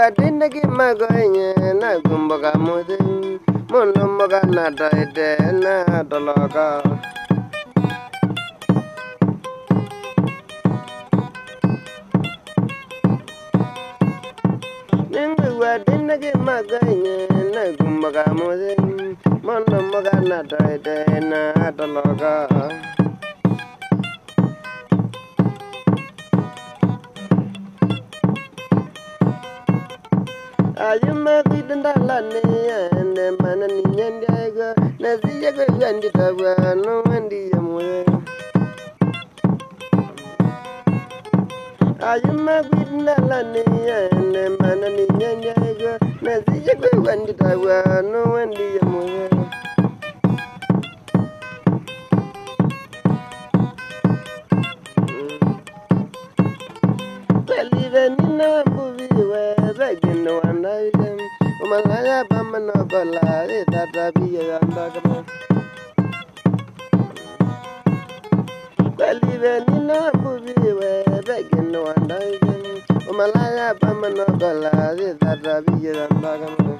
Dinaki Magoye, Nagumbaga Mudin, Mundumaga Nadaide, Nadalaga. Dinaki Magoye, Nagumbaga Mudin, Mundumaga Nadaide, Nadalaga. Ayuma kidanda lani ande manani nyandaga naziya ko yandi tawa no andi yamwe Ayuma kidanda lani ande manani nyandaga naziya ko yandi tawa no andi yamwe Believe nina buviwe begino andaidem umalaya bamano kola tata biya andagama Believe nina buviwe begino andaidem umalaya bamano kola tata biya andagama